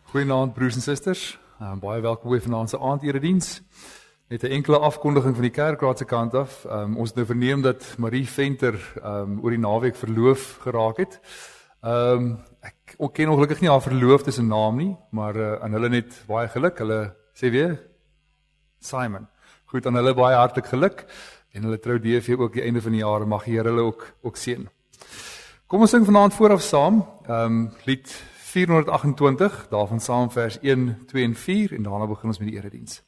Goeienaand broers en susters, baie welkom by vanaand se aandediens. Net 'n enkele afkondiging van die kerkraad se kant af. Ons het nou verneem dat Marie Venter oor die naweek verloof geraak het. Ek ken ongelukkig nie haar verloofde se naam nie, maar aan hulle net baie geluk. Hulle sê weer Simon. Goed, aan hulle baie hartlik geluk en hulle trou DV ook die einde van die jaar. Mag die Here hulle ook seën. Kom ons sing vanaand vooraf saam. Lied 428, daarvan saam vers 1, 2 en 4 en daarna begin ons met die erediens.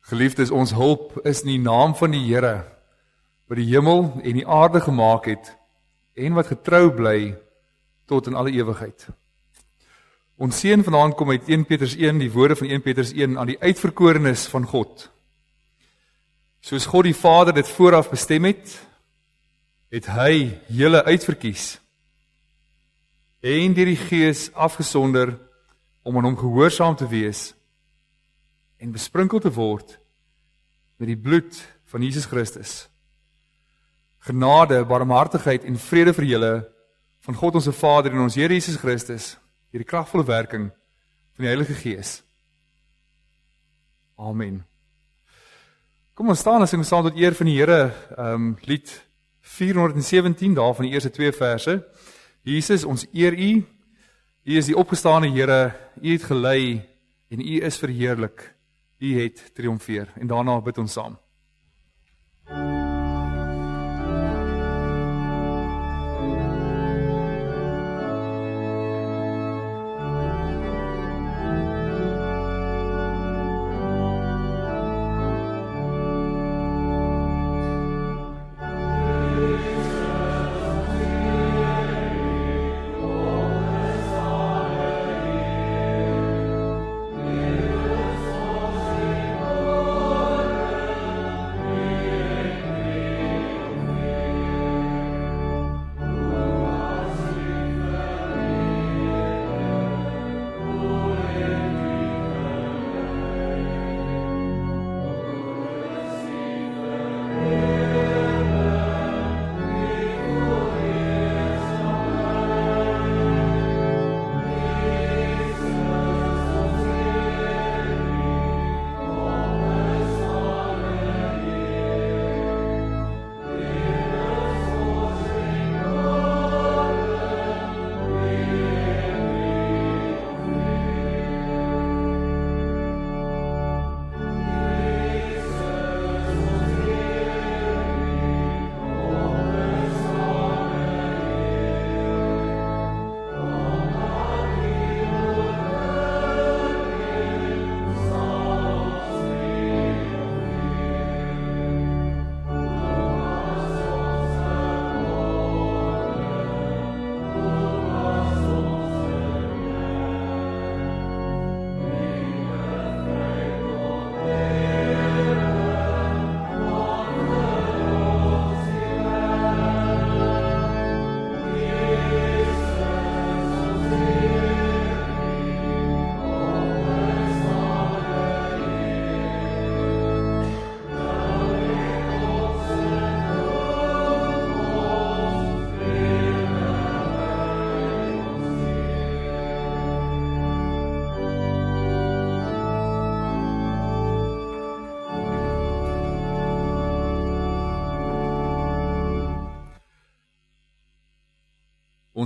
Geliefdes, ons hulp is in die naam van die Here, wat die hemel en die aarde gemaak het, en wat getrou bly tot in alle ewigheid. Ons seën vanaand kom uit 1 Petrus 1, die woorde van 1 Petrus 1, aan die uitverkorenes van God. Soos God die Vader dit vooraf bestem het, het hy julle uitverkies, en deur die Gees afgesonder, om aan hom gehoorsaam te wees, en besprinkel te word met die bloed van Jesus Christus. Genade, barmhartigheid en vrede vir julle van God ons Vader en ons Here Jesus Christus, deur die kragvolle werking van die Heilige Gees. Amen. Kom ons staan en sing saam tot eer van die Here, lied 417, daar van die eerste 2 verse. Jesus, ons eer U. U is die opgestane Here, U het gelei en U is verheerlik. U het triomfeer. En daarna bid ons saam.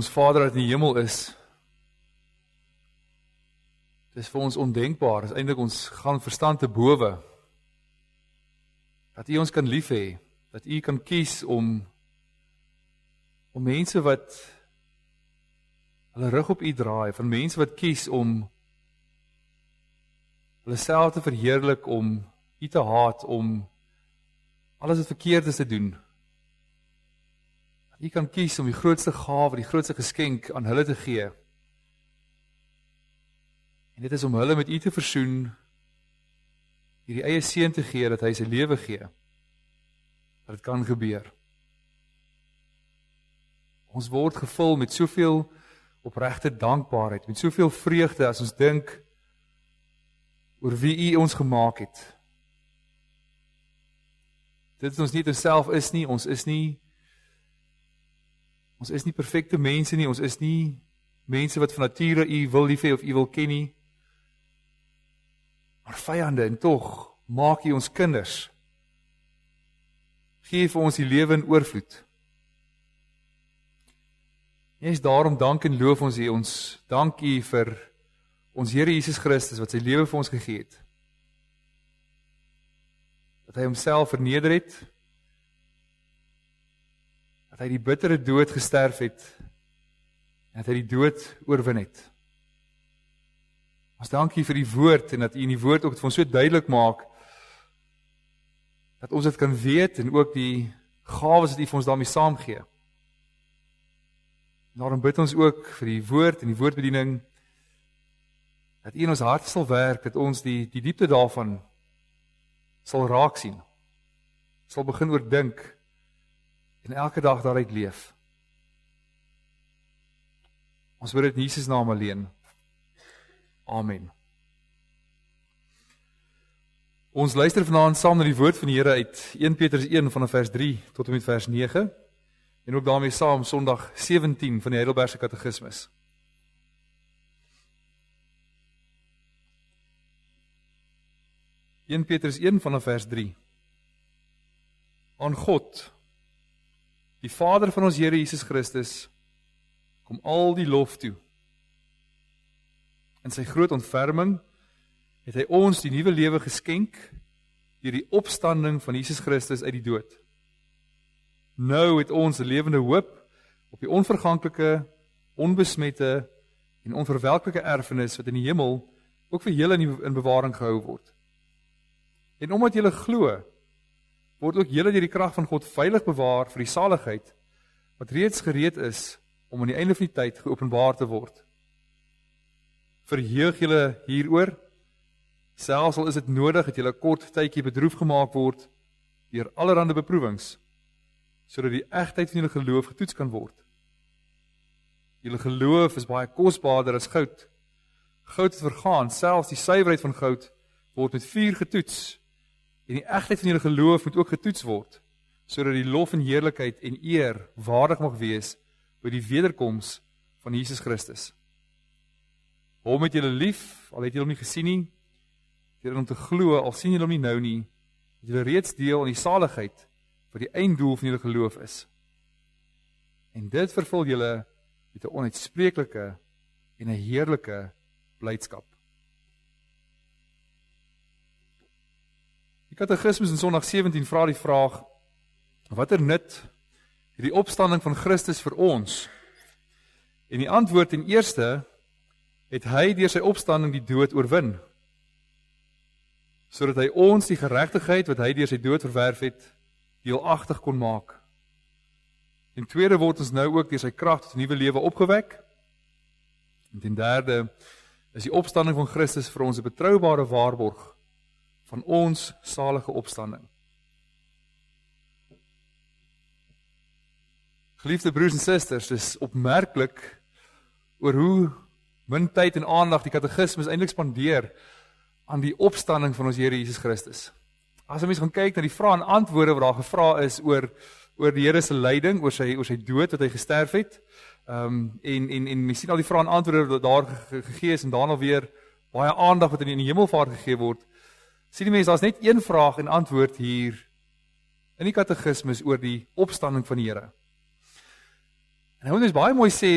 ons Vader wat in die hemel is, dis vir ons ondenkbaar, dis eintlik ons gaan verstand te bowe, dat U ons kan lief hê, dat U kan kies om mense wat hulle rug op U draai, van mense wat kies om hulle self te verheerlik, om U te haat, om alles wat verkeerd is te doen. Dat U kan kies om die grootste gawe, die grootste geskenk aan hulle te gee. En dit is om hulle met U te versoen, hierdie eie seun te gee, dat hy sy lewe gee. Dat dit kan gebeur. Ons word gevul met soveel opregte dankbaarheid, met soveel vreugde as ons dink oor wie U ons gemaak het. Dit is ons nie onsself is nie, ons is nie perfekte mense nie, ons is nie mense wat van nature U wil lief hê of U wil ken nie, maar vyande, en tog maak U ons kinders. Gee vir ons die lewe in oorvloed. Yes, daarom dank en loof ons U, ons dank U vir ons Here Jesus Christus, wat sy lewe vir ons gegee het. Dat hy homself verneder het, dat hy die bittere dood gesterf het, en dat hy die dood oorwin het. Ons dank U vir die woord, en dat U in die woord ook het vir ons so duidelik maak, dat ons dit kan weet, en ook die gawes wat U vir ons daarmee saamgee. Daarom bid ons ook vir die woord en die woordbediening, dat U in ons hart sal werk, dat ons die diepte daarvan sal raak sien, sal begin oordink, en elke dag daaruit leef. Ons bid dit in Jesus naam alleen. Amen. Ons luister vanaand saam na die woord van die Here uit 1 Petrus 1 vanaf vers 3 tot en met vers 9, en ook daarmee saam Sondag 17 van die Heidelbergse Katekismus. 1 Petrus 1 vanaf vers 3. Aan God, die Vader van ons Here Jesus Christus, kom al die lof toe. In sy groot ontferming het hy ons die nuwe lewe geskenk deur die opstanding van Jesus Christus uit die dood. Nou het ons 'n lewende hoop op die onverganklike, onbesmette en onverwelklike erfenis wat in die hemel ook vir julle in bewaring gehou word. En omdat julle glo, word ook julle deur die krag van God veilig bewaar vir die saligheid wat reeds gereed is om aan die einde van die tyd geopenbaar te word. Verheug julle hieroor, selfs al is dit nodig dat julle 'n kort tydjie bedroef gemaak word deur allerlei beproewings, sodat die egtheid van julle geloof getoets kan word. Julle geloof is baie kosbaarder as goud. Goud het vergaan, selfs die suiwerheid van goud word met vuur getoets, en die egtheid van julle geloof moet ook getoets word, sodat die lof en heerlikheid en eer waardig mag wees by die wederkoms van Jesus Christus. Hom het julle lief, al het julle hom nie gesien nie, deur hom te glo, al sien julle hom nie nou nie, het julle reeds deel aan die saligheid wat die einddoel van julle geloof is. En dit vervul julle met 'n onuitspreeklike en 'n heerlike blydskap. Die Katekismus in Sondag 17 vra die vraag: watter nut het die opstanding van Christus vir ons? En die antwoord ten eerste, het hy deur sy opstanding die dood oorwin, sodat hy ons die geregtigheid wat hy deur sy dood verwerf het, deelagtig kon maak. En tweede word ons nou ook deur sy krag tot 'n nuwe lewe opgewek. En ten derde is die opstanding van Christus vir ons 'n betroubare waarborg van ons salige opstanding. Geliefde broers en susters, dis opmerklik oor hoe min tyd en aandag die Katekismus eintlik spandeer aan die opstanding van ons Here Jesus Christus. As 'n mens gaan kyk na die vrae en antwoorde wat daar gevra is oor die Here se lyding, oor sy dood wat hy gesterf het, en mens sien al die vrae en antwoorde wat daar gegee is, en daarna weer baie aandag wat in die hemelvaart gegee word, sien die mens, daar's net een vraag en antwoord hier in die Katekismus oor die opstanding van die Here. En hy wil ons baie mooi sê,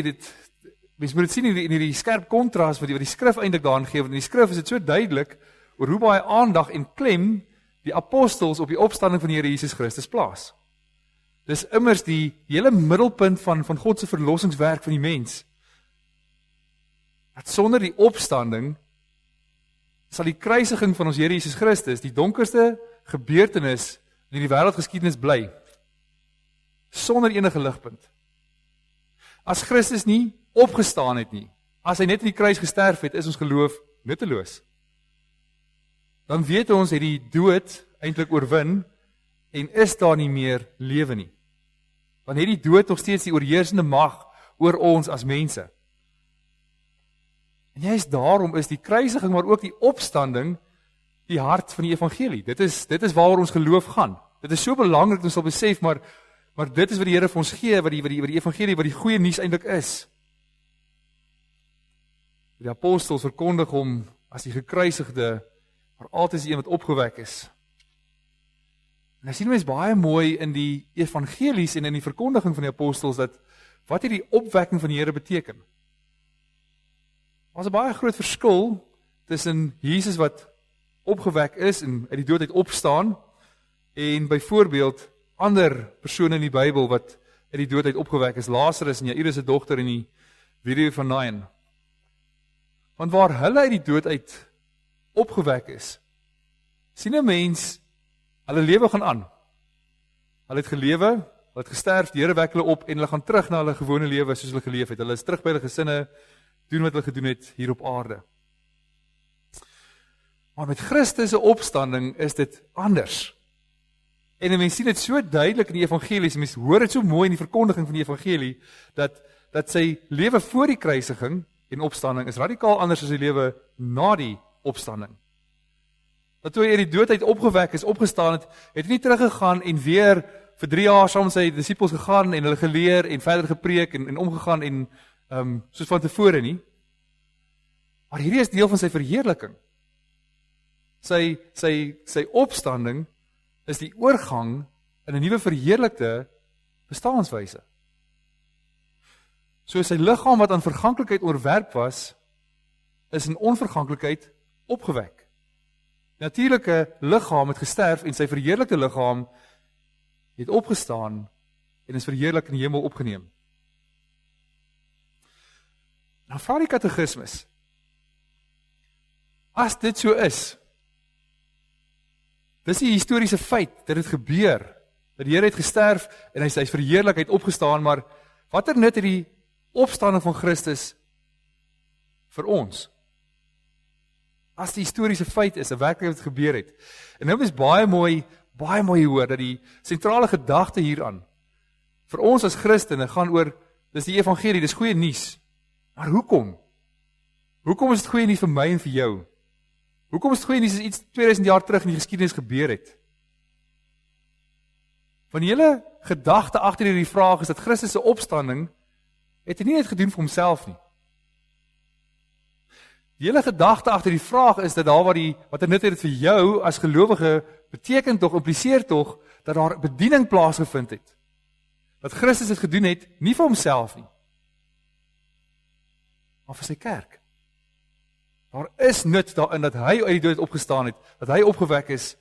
mens moet dit sien in die skerp kontras wat die skrif eintlik daarin gee, want in die skrif is dit so duidelik oor hoe baie aandag en klem die apostels op die opstanding van die Here Jesus Christus plaas. Dis immers die hele middelpunt van God se verlossingswerk van die mens. Dat sonder die opstanding sal die kruisiging van ons Here Jesus Christus die donkerste gebeurtenis in die wêreldgeskiedenis bly. Sonder enige ligpunt. As Christus nie opgestaan het nie, as hy net in die kruis gesterf het, is ons geloof nutteloos. Dan weet ons het die dood eintlik oorwin en is daar nie meer lewe nie. Dan het die dood nog steeds die oorheersende mag oor ons as mense. En juist daarom is die kruisiging, maar ook die opstanding die hart van die evangelie. Dit is waaroor ons geloof gaan. Dit is so belangrik dat ons sal besef, maar dit is wat die Here vir ons gee, wat die evangelie, wat die goeie nuus eintlik is. Die apostels verkondig hom as die gekruisigde, maar altyd is die een wat opgewek is. En dan sien mens baie mooi in die evangelies en in die verkondiging van die apostels dat wat hierdie opwekking van die Here beteken. Daar's 'n baie groot verskil tussen Jesus wat opgewek is en uit die dood uit opstaan en byvoorbeeld ander persone in die Bybel wat uit die dood uit opgewek is, Lazarus en Jairus se dogter en die weduwee van Nain. Want waar hulle uit die dood uit opgewek is, sien 'n mens hulle lewe gaan aan. Hulle het gelewe, hulle het gesterf, die Here wek hulle op en hulle gaan terug na hulle gewone lewe soos hulle geleef het. Hulle is terug by hulle gesinne, doen wat hulle gedoen het hier op aarde. Maar met Christus se opstanding is dit anders. En mense sien dit so duidelik in die evangelies, mense hoor dit so mooi in die verkondiging van die evangelie, dat sy lewe voor die kruisiging en opstanding is radikaal anders as sy lewe na die opstanding. Dat toe hy uit die dood uit opgewek is, opgestaan het hy nie teruggegaan en weer vir 3 jaar saam met sy disippels gegaan en hulle geleer en verder gepreek en omgegaan en soos van tevore nie. Maar hierdie is deel van sy verheerliking. Sy opstanding is die oorgang in 'n nuwe verheerlikte bestaanswyse. So sy liggaam wat aan verganklikheid onderwerp was, is in onverganklikheid opgewek. Natuurlike liggaam het gesterf en sy verheerlikte liggaam het opgestaan en is verheerlik in die hemel opgeneem. Nou vra die katekismes, as dit so is, dis die historiese feit dat dit gebeur, dat die Here het gesterf en hy is verheerlik, hy het opgestaan, maar watter nut het die opstanding van Christus vir ons? As die historiese feit is, 'n werklikheid wat gebeur het. En nou is baie mooi hoor, dat die sentrale gedagte hieraan, vir ons as Christene, gaan oor, dis die evangelie, dis goeie nuus. Maar hoekom? Hoekom is dit goeie nuus vir my en vir jou? Hoekom is dit goeie nuus as iets 2000 jaar terug in die geskiedenis gebeur het? Want die hele gedagte agter hierdie vraag is dat Christus se opstanding het hy nie net gedoen vir homself nie. Die hele gedagte agter die vraag is dat daar wat nut het dit vir jou as gelowige beteken tog, impliseer tog, dat daar bediening plaasgevind het. Dat Christus dit gedoen het, nie vir homself nie, maar vir sy kerk. Daar is nut daarin dat hy uit die dood opgestaan het, dat hy opgewek is,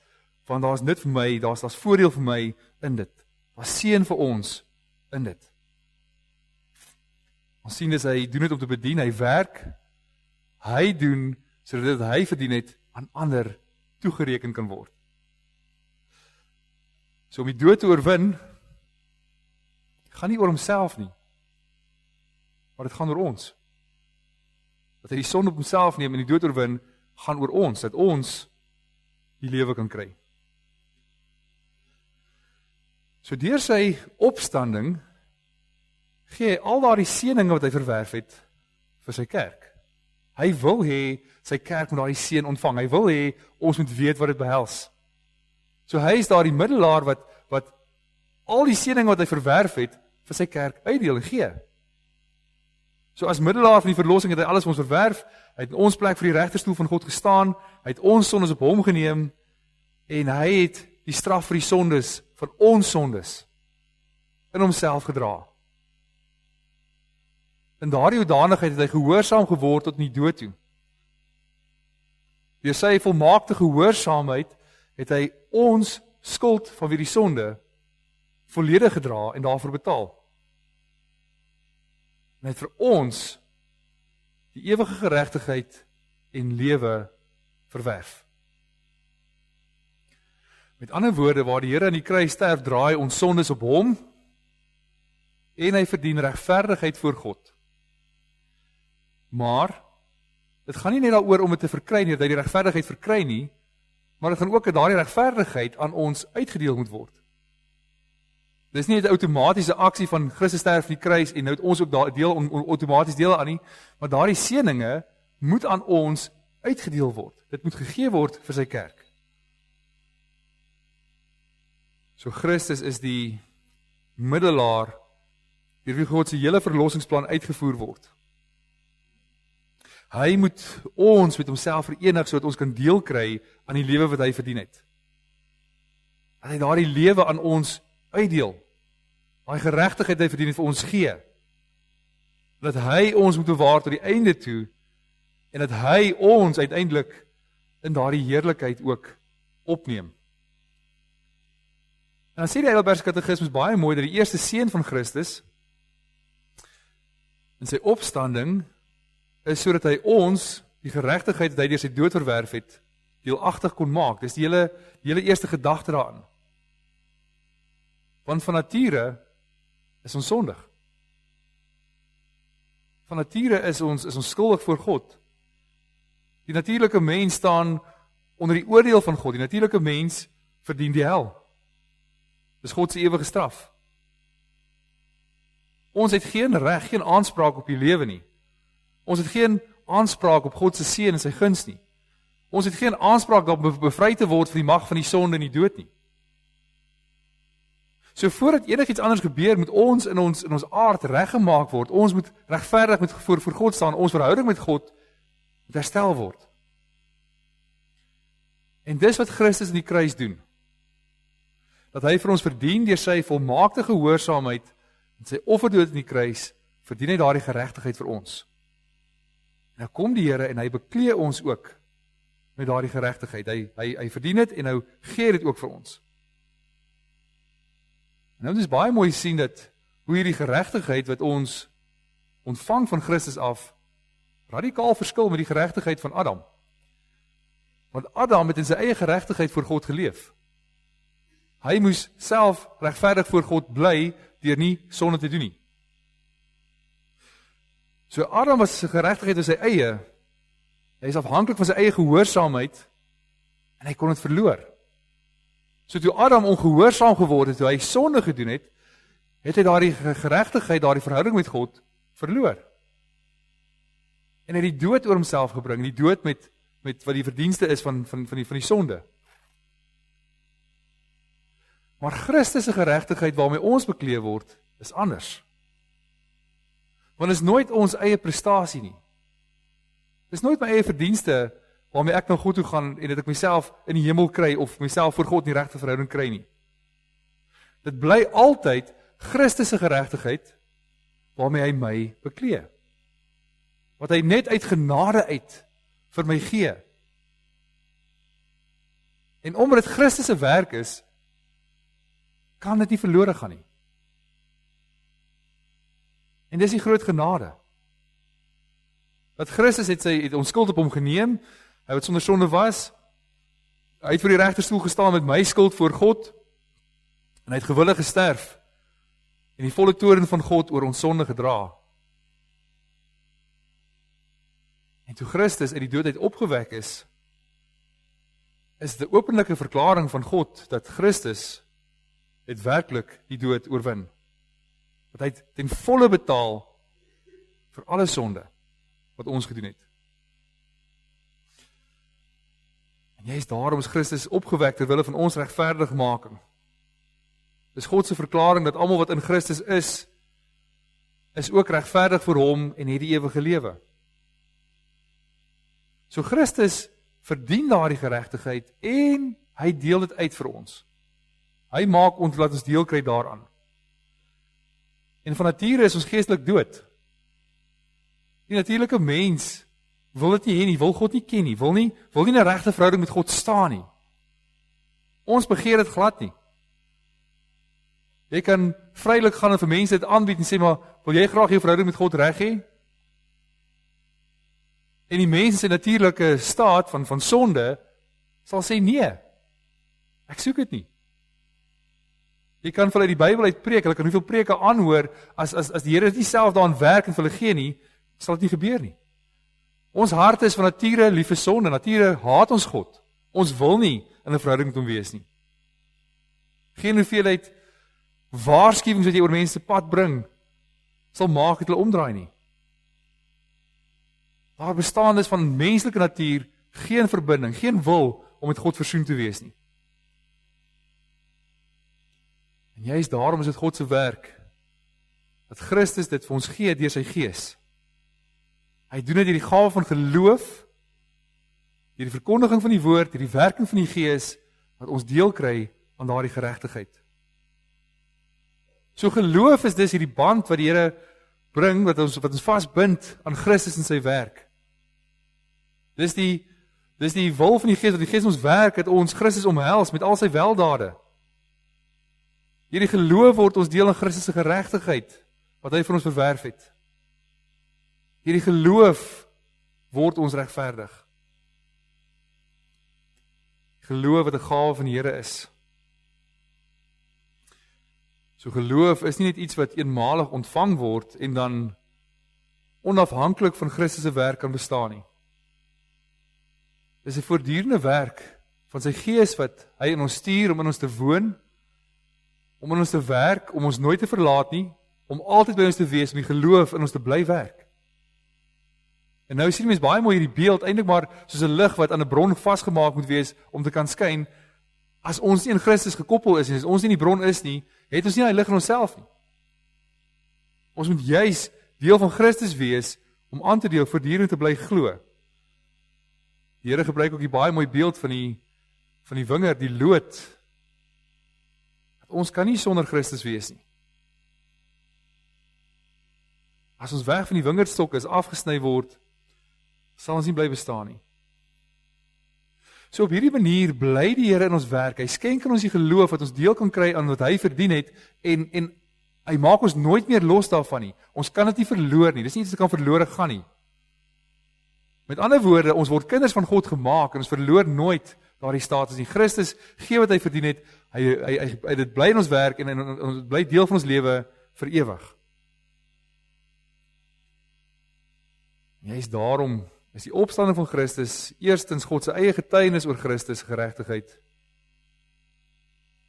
want daar is nut vir my, daar is voordeel vir my in dit. Daar is seën vir ons in dit. Ons sien dis hy doen dit om te bedien, hy werk, hy doen, sodat dit hy verdien het, aan ander toegereken kan word. So om die dood te oorwin, gaan nie oor homself nie, maar dit gaan oor ons. Dat hy die sonde op homself neem en die dood oorwin, gaan oor ons, dat ons die lewe kan kry. So deur sy opstanding, gee hy al daardie seëninge wat hy verwerf het, vir sy kerk. Hy wil hê sy kerk moet daardie seën ontvang. Hy wil hê ons moet weet wat dit behels. So hy is daar die middelaar wat al die seëninge wat hy verwerf het vir sy kerk uitdeel en gee. So as middelaar van die verlossing het hy alles vir ons verwerf. Hy het in ons plek vir die regterstoel van God gestaan. Hy het ons sondes op hom geneem en hy het die straf vir die sondes van ons sondes in homself gedra. In daardie hoedanigheid het hy gehoorsaam geword tot in die dood toe. Deur sy volmaakte gehoorsaamheid het hy ons skuld vanweë die sonde volledig gedra en daarvoor betaal. En hy het vir ons die ewige geregtigheid en lewe verwerf. Met ander woorde, waar die Here aan die kruis sterf, draai ons sondes op hom en hy verdien regverdigheid voor God. Maar dit gaan nie net daaroor om dit te verkry nie, dat hy die regverdigheid verkry nie, maar dit gaan ook dat daardie regverdigheid aan ons uitgedeel moet word. Dis nie 'n outomatiese aksie van Christus sterf aan die kruis en nou het ons ook daar deel outomaties deel aan nie, maar daardie seëninge moet aan ons uitgedeel word. Dit moet gegee word vir sy kerk. So Christus is die middelaar deur wie God se hele verlossingsplan uitgevoer word. Hy moet ons met homself verenig sodat ons kan deel kry aan die lewe wat hy verdien het. Dat hy daardie lewe aan ons uitdeel. Daai geregtigheid hy verdien het vir ons gee. Dat hy ons moet bewaar tot die einde toe en dat hy ons uiteindelik in daardie heerlikheid ook opneem. En dan sê die Heidelbergse Katekismus baie mooi dat die eerste seën van Christus in sy opstanding is sodat hy ons die geregtigheid wat hy deur sy dood verwerf het, deelagtig kon maak. Dis die hele eerste gedagte daarin. Want van nature is ons sondig. Van nature is ons skuldig voor God. Die natuurlike mens staan onder die oordeel van God. Die natuurlike mens verdien die hel. Dis God se ewige straf. Ons het geen reg, geen aanspraak op die lewe nie. Ons het geen aanspraak op God se seën en sy guns nie. Ons het geen aanspraak daarop bevry te word van die mag van die sonde en die dood nie. So voordat enigiets anders gebeur, moet ons in ons aard reggemaak word. Ons moet regverdig met voor God staan. Ons verhouding met God moet herstel word. En dis wat Christus in die kruis doen. Dat hy vir ons verdien deur sy volmaakte gehoorsaamheid en sy offerdood in die kruis, verdien hy daardie geregtigheid vir ons. Nou kom die Here en hy beklee ons ook met daardie geregtigheid. Hy verdien dit en nou gee dit ook vir ons. En nou is baie mooi sien dat hoe hierdie geregtigheid wat ons ontvang van Christus af radikaal verskil met die geregtigheid van Adam. Want Adam het in sy eie geregtigheid voor God geleef. Hy moes self regverdig voor God bly deur nie sonde te doen nie. So Adam was sy geregtigheid in sy eie. Hy is afhanklik van sy eie gehoorsaamheid en hy kon dit verloor. So toe Adam ongehoorsaam geword het, toe hy sonde gedoen het, het hy daardie geregtigheid, daardie verhouding met God verloor. En hy het die dood oor homself gebring, die dood met wat die verdienste is van die sonde. Maar Christus se geregtigheid waarmee ons beklee word, is anders. Want is nooit ons eie prestasie nie. Dis nooit my eie verdienste waarmee ek na God toe gaan en dat ek myself in die hemel kry of myself voor God in die regte verhouding kry nie. Dit bly altyd Christus se geregtigheid waarmee hy my beklee. Wat hy net uit genade uit vir my gee. En omdat dit Christus se werk is, kan dit nie verlore gaan nie. En dis die groot genade. Dat Christus het ons skuld op hom geneem, hy wat sonder sonde was, hy het voor die regterstoel gestaan met my skuld voor God, en hy het gewillig gesterf, en die volle toorn van God oor ons sonde gedra. En toe Christus uit die dood uit opgewek is die openlike verklaring van God, dat Christus het werklik die dood oorwin. Dat hy ten volle betaal vir alle sonde wat ons gedoen het. En jy is daarom is Christus opgewek ter wille van ons regverdigmaking. Dis God se verklaring dat almal wat in Christus is ook regverdig vir hom en het die ewige lewe. So Christus verdien daardie geregtigheid en hy deel dit uit vir ons. Hy maak ons, laat ons deel kry daaraan. En van nature is ons geestelik dood. Die natuurlike mens wil dit nie hê nie, wil God nie ken nie, wil nie 'n regte verhouding met God staan nie. Ons begeer dit glad nie. Jy kan vrylik gaan en vir mense dit aanbied en sê, maar wil jy graag jou verhouding met God reg hê? En die mense se natuurlike staat van sonde sal sê nee. Ek soek dit nie. Jy kan vir hulle die Bybel uitpreek, hulle kan hoeveel preke aanhoor, as die Here nie self daarin werk en vir hulle gee nie, sal dit nie gebeur nie. Ons harte is van nature lief vir sonde, nature haat ons God. Ons wil nie in 'n verhouding met hom wees nie. Geen hoeveelheid waarskuwings wat jy oor mense pad bring, sal maak dat hulle omdraai nie. Daar bestaan dus van menslike natuur geen verbinding, geen wil om met God versoen te wees nie. En juist daarom is dit God se werk, dat Christus dit vir ons gee deur sy Gees. Hy doen dit deur die gawe van geloof, deur die verkondiging van die woord, deur die werking van die Gees, wat ons deel kry aan daardie geregtigheid. So geloof is dus hierdie band wat die Here bring, wat ons vasbind aan Christus en sy werk. Dis die wil van die Gees, wat die Gees ons werk, dat ons Christus omhels met al sy weldade. Hierdie geloof word ons deel aan Christus se geregtigheid, wat hy vir ons verwerf het. Hierdie geloof word ons regverdig. Geloof wat 'n gawe van die Here is. So geloof is nie net iets wat eenmalig ontvang word en dan onafhanklik van Christus se werk kan bestaan nie. Dis 'n voortdurende werk van sy Gees wat hy in ons stuur om in ons te woon, om in ons te werk, om ons nooit te verlaat nie, om altyd by ons te wees, om die geloof in ons te bly werk. En nou sien mens baie mooi hierdie beeld, eintlik maar soos 'n lig wat aan 'n bron vasgemaak moet wees om te kan skyn. As ons nie in Christus gekoppel is en as ons nie in die bron is nie, het ons nie daai lig in onsself nie. Ons moet juis deel van Christus wees om aan te deel, voortdurend te bly glo. Die Here gebruik ook die baie mooi beeld van die wingerd, die loot. Dat ons kan nie sonder Christus wees nie. As ons weg van die wingerdstok is, afgesny word, sal ons nie bly bestaan nie. So op hierdie manier bly die Here in ons werk. Hy skenk aan ons die geloof wat ons deel kan kry aan wat hy verdien het en hy maak ons nooit meer los daarvan nie. Ons kan dit nie verloor nie. Dis nie iets wat kan verlore gaan nie. Met ander woorde, ons word kinders van God gemaak en ons verloor nooit daardie status nie. Christus gee wat hy verdien het. Hy dit bly in ons werk en ons bly deel van ons lewe vir ewig. Juist daarom is die opstanding van Christus eerstens God se eie getuienis oor Christus geregtigheid.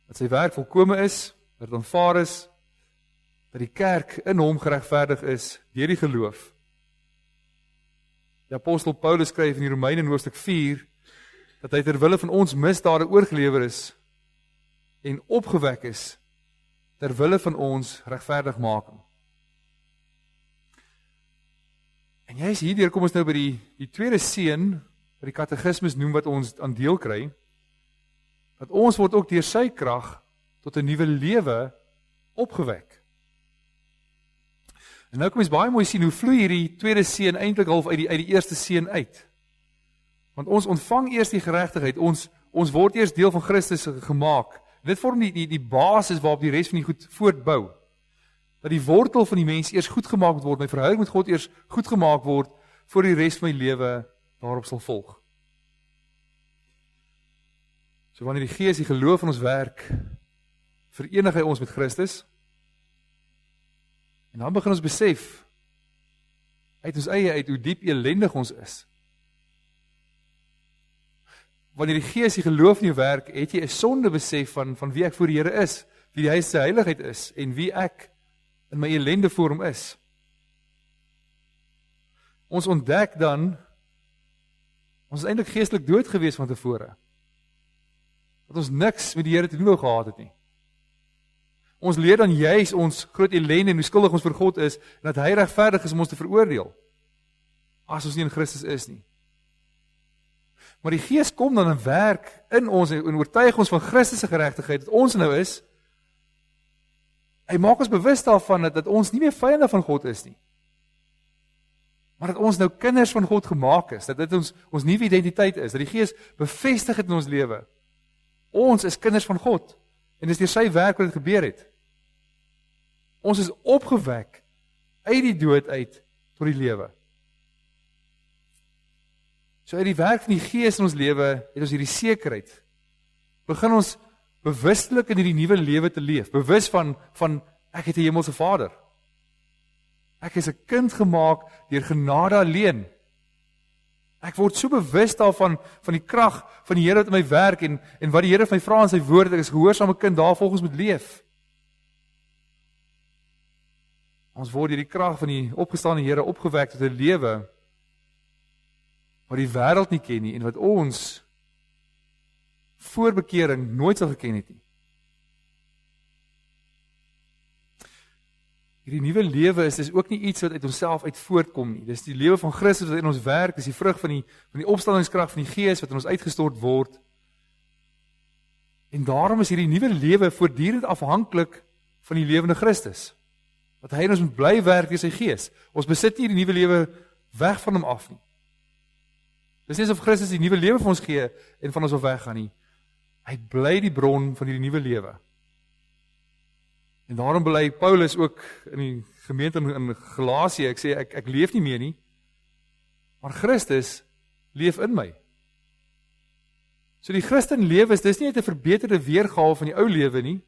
Dat sy werk volkome is, dat dit aanvaar is, dat die kerk in hom geregverdig is deur die geloof. Die apostel Paulus skryf in die Romeine in hoofstuk 4 dat hy ter wille van ons misdade oorgelewer is en opgewek is ter wille van ons regverdigmaking. En juist hierdeur kom ons nou by die tweede seën wat die katekismes noem wat ons aan deel kry, dat ons word ook deur sy krag tot 'n nuwe lewe opgewek. En nou kom ons baie mooi sien hoe vloei hierdie tweede seën eintlik half uit die eerste seën uit. Want ons ontvang eers die geregtigheid, ons word eers deel van Christus gemaak. Dit vorm die basis waarop die res van die goed voortbou. Dat die wortel van die mens eers goed gemaak word, my verhouding met God eers goed gemaak word, voor die res van my lewe daarop sal volg. So wanneer die Gees die geloof in ons werk, verenig hy ons met Christus, en dan begin ons besef, uit ons eie uit hoe diep elendig ons is. Wanneer die Gees die geloof in jou werk, het jy 'n sonde besef van wie ek voor die Here is, wie hy se heiligheid is, en wie ek in my ellende voor hom is. Ons ontdek dan, ons is eintlik geestelik dood gewees van tevore. Dat ons niks met die Here te doen wou gehad het nie. Ons leer dan juis ons groot ellende en hoe skuldig ons vir God is, en dat hy regverdig is om ons te veroordeel, as ons nie in Christus is nie. Maar die Gees kom dan en werk in ons en oortuig ons van Christus se geregtigheid, dat ons nou is. Hy maak ons bewus daarvan dat ons nie meer vyande van God is nie. maar dat ons nou kinders van God gemaak is, dat dit ons nuwe identiteit is, dat die Gees bevestig het in ons lewe. Ons is kinders van God, en dis deur sy werk wat dit gebeur het. Ons is opgewek uit die dood uit tot die lewe. So uit die werk van die Gees in ons lewe het ons hierdie sekerheid. Begin ons bewustelik in hierdie nuwe lewe te leef, bewus van ek het 'n hemelse Vader. Ek is 'n kind gemaak deur genade alleen. Ek word so bewus daarvan van die krag van die Here wat in my werk en wat die Here van my vra in sy woord, ek is gehoorsame kind, daarvolgens moet leef. Ons word deur die krag van die opgestaane Here opgewek tot 'n lewe wat die wêreld nie ken nie en wat ons voor bekering nooit sal geken het nie. Hierdie nuwe lewe is ook nie iets wat uit onsself uit voortkom nie. Dis die lewe van Christus wat in ons werk, dis die vrug van die opstandingskrag van die Gees wat in ons uitgestort word. En daarom is hierdie nuwe lewe voortdurend afhanklik van die lewende Christus. Wat hy in ons moet bly werk deur sy Gees. Ons besit nie die nuwe lewe weg van hom af nie. Dis nie asof Christus die nuwe lewe vir ons gee en van ons wil weggaan nie. Hy bly die bron van hierdie nuwe lewe. En daarom bely Paulus ook in die gemeente in Galasië, ek sê ek leef nie meer nie, maar Christus leef in my. So die Christen lewe dis nie net 'n verbeterde weergawe van die ou lewe nie.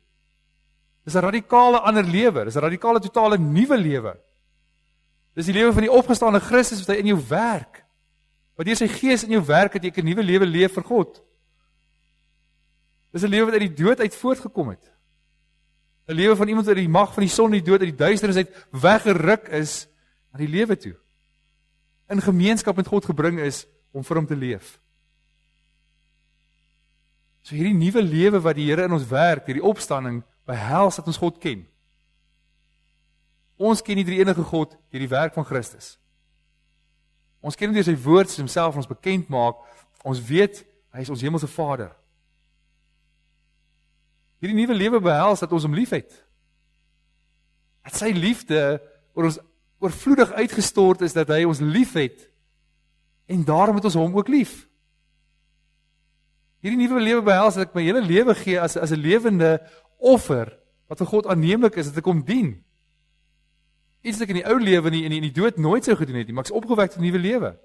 Dis 'n radikale ander lewe, dis 'n radikale totale nuwe lewe. Dis die lewe van die opgestaane Christus wat hy in jou werk. Wat deur sy Gees in jou werk het jy 'n nuwe lewe leef vir God. Dis 'n lewe wat uit die dood uit voortgekom het. 'n Lewe van iemand wat uit die mag van die son, die dood, uit die duisternis uit weggeruk is na die lewe toe. In gemeenskap met God gebring is om vir hom te leef. So hierdie nuwe lewe wat die Here in ons werk, hierdie opstanding, behels dat ons God ken. Ons ken nie die enige God deur die werk van Christus. Ons ken hom deur sy woord, sy homself ons bekend maak. Ons weet hy is ons hemelse Vader. Hierdie nuwe lewe behels dat ons hom liefhet. Dat sy liefde oor ons oorvloedig uitgestort is, dat hy ons liefhet en daarom het ons hom ook lief. Hierdie nuwe lewe behels dat ek my hele lewe gee as 'n lewende offer wat vir God aanneemlik is, dat ek hom dien. Iets wat ek in die ou lewe nie en in die dood nooit sou gedoen het nie, maar ek is opgewek tot 'n nuwe lewe.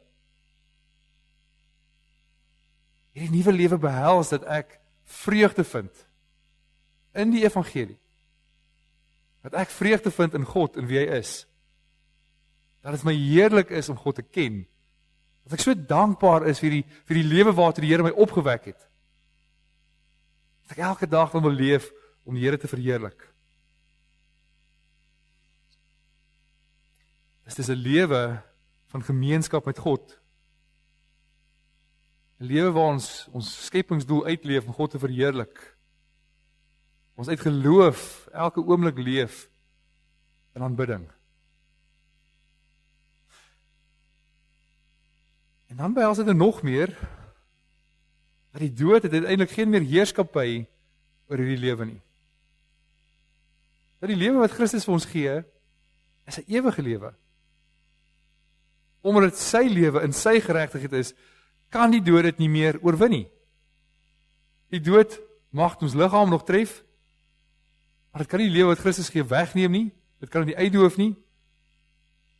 Hierdie nuwe lewe behels dat ek vreugde vind in die evangelie. Dat ek vreugde vind in God en wie hy is. Dat dit my heerlik is om God te ken. Dat ek so dankbaar is vir die lewe waartoe die Here my opgewek het. Dat ek elke dag wil leef om die Here te verheerlik. Dit is 'n lewe van gemeenskap met God. 'n Lewe waar ons skepingsdoel uitleef om God te verheerlik. Ons uit geloof elke oomblik leef in aanbidding. En dan behels dit nog meer dat die dood het uiteindelik geen meer heerskappy oor hierdie lewe nie. Dat die lewe wat Christus vir ons gee, is 'n ewige lewe. Omdat dit sy lewe in sy geregtigheid is, kan die dood dit nie meer oorwin nie. Die dood mag ons liggaam nog tref, maar dit kan nie die lewe wat Christus gee wegneem nie. Dit kan nie uitdoof nie.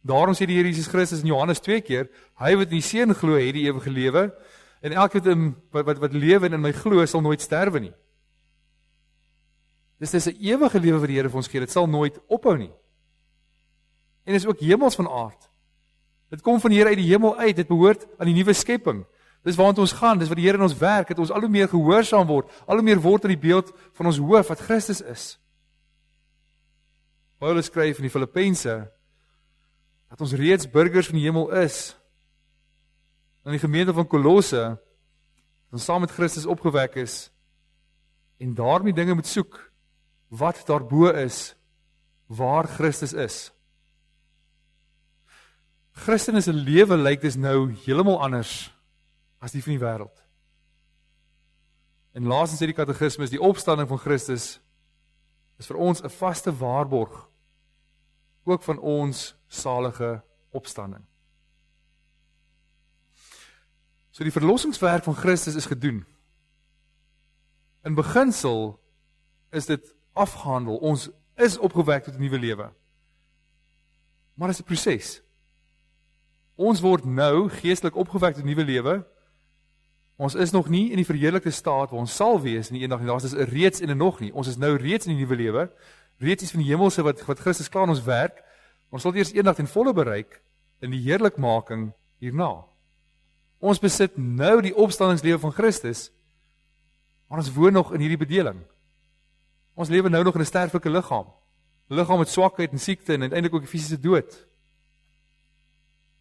Daarom sê die Here Jesus Christus in Johannes 2 keer, hy wat in die Seun glo, het die ewige lewe, en elkeen wat lewe en in my glo, sal nooit sterwe nie. Dis 'n ewige lewe wat die Here vir ons gee, dit sal nooit ophou nie. En is ook hemels van aard. Dit kom van die Here uit die hemel uit, dit behoort aan die nuwe skepping. Dis waartoe ons gaan, dis wat die Here in ons werk, dat ons al hoe meer gehoorsaam word, al hoe meer word in die beeld van ons hoof wat Christus is. Paulus skryf in die Filippense dat ons reeds burgers van die hemel is. In die gemeente van Kolosse, ons saam met Christus opgewek is en daarmee dinge moet soek wat daarbo is, waar Christus is. Christen se lewe lyk dus nou heeltemal anders as die van die wêreld. En laasens sê die katekismus, die opstanding van Christus is vir ons 'n vaste waarborg ook van ons salige opstanding. So die verlossingswerk van Christus is gedoen. In beginsel is dit afgehandel. Ons is opgewek tot 'n nuwe lewe. Maar dit is 'n proses. Ons word nou geestelik opgewek tot 'n nuwe lewe. Ons is nog nie in die verheerlikte staat waar ons sal wees in die eendag nie. Daar is 'n reeds en 'n nog nie. Ons is nou reeds in die nuwe lewe. Reeds iets van die hemelse wat Christus klaar in ons werk. Ons sal eers eendag ten volle bereik in die heerlikmaking hierna. Ons besit nou die opstandingslewe van Christus, maar ons woon nog in hierdie bedeling. Ons lewe nou nog in 'n sterflike liggaam. 'n Liggaam met swakheid en siekte en uiteindelik ook die fisiese dood.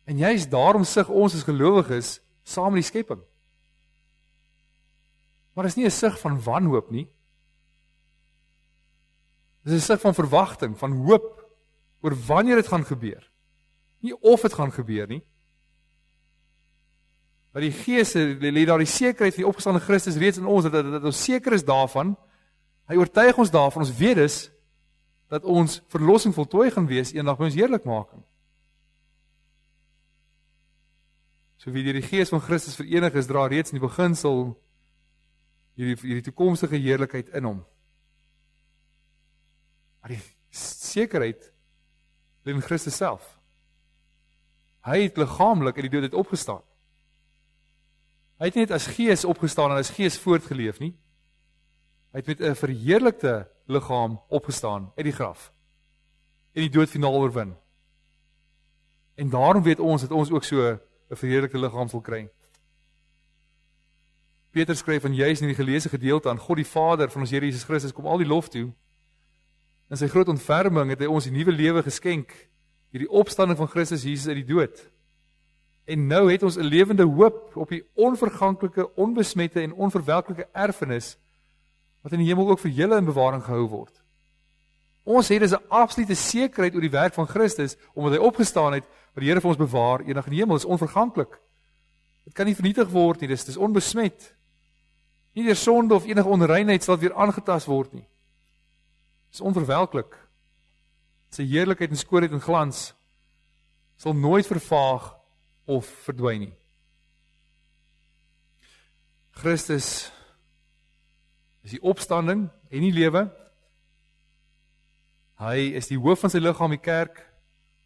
En juist daarom sug ons as gelowiges saam met die skepping. Maar dit is nie 'n sug van wanhoop nie. Dit is 'n sug van verwagting, van hoop oor wanneer dit gaan gebeur. Nie of dit gaan gebeur nie. Maar die Gees lê daar die sekerheid van die opgestane Christus reeds in ons, dat ons seker is daarvan. Hy oortuig ons daarvan, ons weet dus dat ons verlossing voltooi gaan wees eendag by ons heerlikmaking. So wie deur die Gees van Christus verenig is, dra reeds in die beginsel hierdie toekomstige heerlikheid in hom. Maar die sekerheid lê in Christus self. Hy het liggaamlik uit die dood uit opgestaan. Hy het nie net as gees opgestaan en as gees voortgeleef nie. Hy het met 'n verheerlikte liggaam opgestaan uit die graf en die dood finaal oorwin. En daarom weet ons dat ons ook so 'n verheerlikte liggaam sal kry. Peter skryf van juis in die geleesde gedeelte aan God die Vader van ons Here Jesus Christus kom al die lof toe. In sy groot ontferming het hy ons die nuwe lewe geskenk, hierdie opstanding van Christus Jesus uit die dood. En nou het ons 'n lewende hoop op die onverganklike, onbesmette en onverwelklike erfenis wat in die hemel ook vir julle in bewaring gehou word. Ons het dus 'n absolute sekerheid oor die werk van Christus, omdat hy opgestaan het, wat die Here vir ons bewaar eendag in die hemel. Dit is onverganklik. Dit kan nie vernietig word nie, dit is onbesmet. Nie deur sonde of enige onreinheid sal dit weer aangetast word nie. Dit is onverwelklik. Sy heerlikheid en skoonheid en glans sal nooit vervaag of verdwyn nie. Christus is die opstanding en die lewe. Hy is die hoof van sy liggaam, die kerk.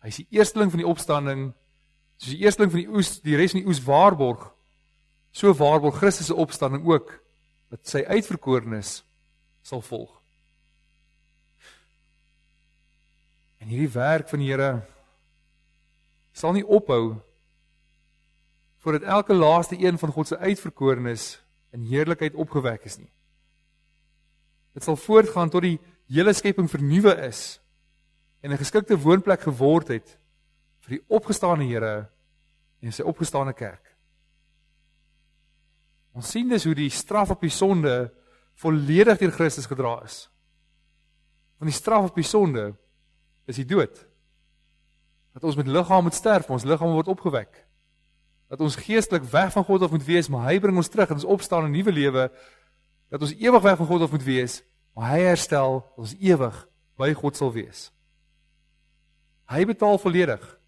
Hy is die eersteling van die opstanding. Soos die eersteling van die oes, die res van die oes waarborg. So waarborg Christus se opstanding ook, dat sy uitverkorenes sal volg. En hierdie werk van die Here sal nie ophou voordat elke laaste een van God se uitverkorenes in heerlikheid opgewek is nie. Dit sal voortgaan tot die hele skepping vernuwe is en 'n geskikte woonplek geword het vir die opgestane Here en sy opgestane kerk. Ons sien dus hoe die straf op die sonde volledig deur Christus gedra is. Want die straf op die sonde is die dood. Dat ons met liggaam moet sterf, ons liggaam word opgewek. Dat ons geestelik weg van God af moet wees, maar hy bring ons terug en ons opstaan in 'n nuwe lewe. Dat ons ewig weg van God af moet wees, maar hy herstel dat ons ewig by God sal wees. Hy betaal volledig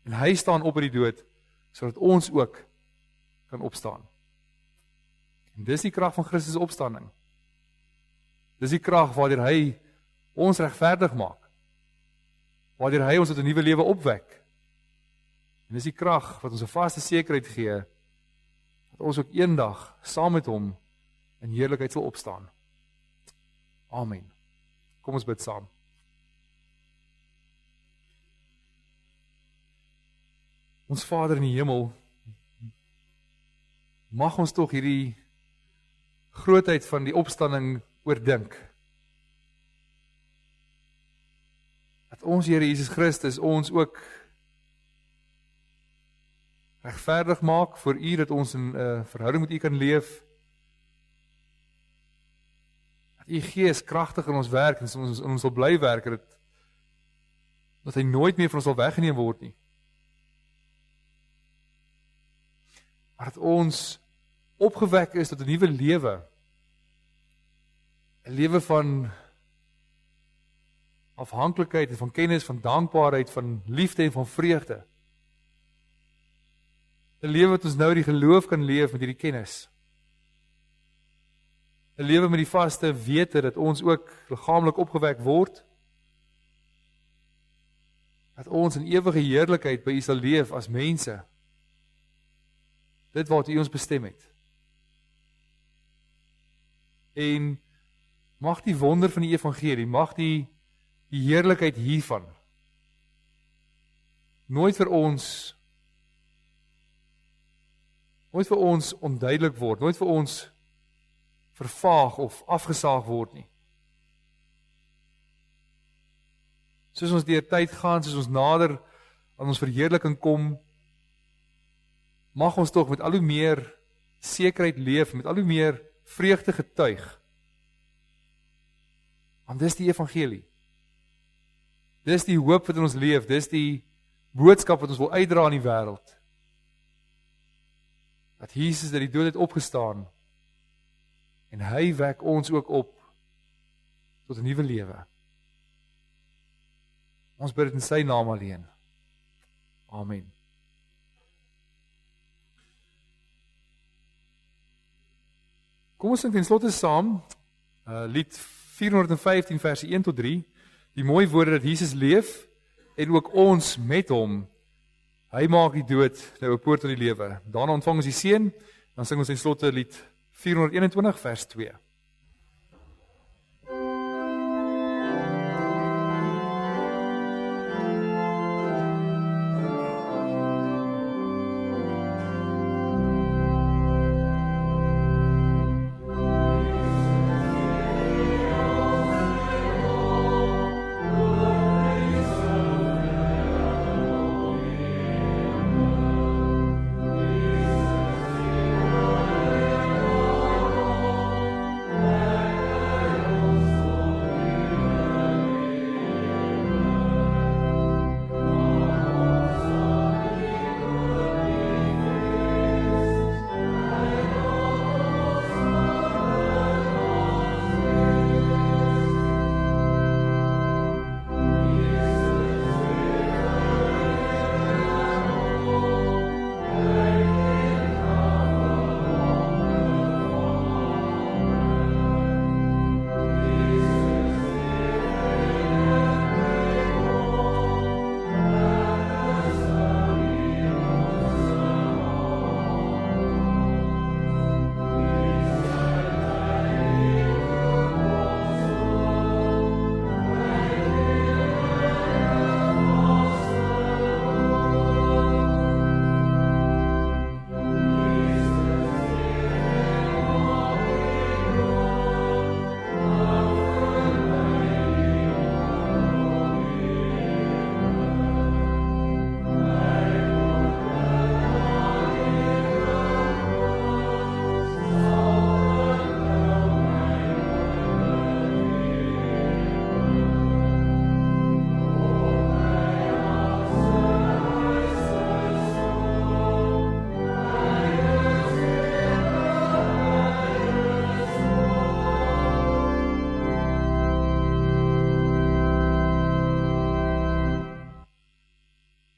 en hy staan op uit die dood sodat ons ook kan opstaan. En dis die krag van Christus se opstanding. Dis die krag waardeur hy ons regverdig maak. Waardeur hy ons tot 'n nuwe lewe opwek. En dis die krag wat ons 'n vaste sekerheid gee dat ons ook eendag saam met hom in heerlikheid sal opstaan. Amen. Kom ons bid saam. Ons Vader in die hemel, mag ons tog hierdie grootheid van die opstanding oordink. Dat ons Here Jesus Christus ons ook regverdig maak vir U, dat ons in 'n verhouding met U kan leef. Dat U Gees kragtig in ons werk en ons sal bly werk, dat hy nooit meer van ons sal weggeneem word nie. Maar dat ons opgewek is tot 'n nuwe lewe. 'n Lewe van afhanklikheid en van kennis, van dankbaarheid, van liefde en van vreugde. 'n lewe wat ons nou die geloof kan leef met hierdie kennis. 'n Lewe met die vaste wete dat ons ook liggaamlik opgewek word, dat ons in ewige heerlikheid by U sal leef as mense. Dit wat U ons bestem het. En mag die wonder van die evangelie, mag die heerlikheid hiervan nooit vir ons onduidelik word, nooit vir ons vervaag of afgesaag word nie. Soos ons deur tyd gaan, soos ons nader aan ons verheerliking kom, mag ons tog met al hoe meer sekerheid leef, met al hoe meer vreugde getuig. Want dis die evangelie. Dis die hoop wat in ons leef, dis die boodskap wat ons wil uitdra aan die wêreld. Dat Jesus uit die dood het opgestaan, en hy wek ons ook op tot 'n nuwe lewe. Ons bid dit in sy naam alleen. Amen. Kom ons sing ten slotte saam lied 415 verse 1 tot 3, die mooi woorde dat Jesus leef en ook ons met hom. Hy maak die dood nou 'n poort tot die lewe. Daarna ontvang ons die seën, dan sing ons ten slotte lied 421 vers 2.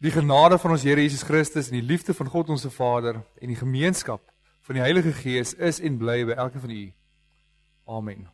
Die genade van ons Here Jesus Christus en die liefde van God ons Vader en die gemeenskap van die Heilige Gees is en bly by elkeen van u. Amen.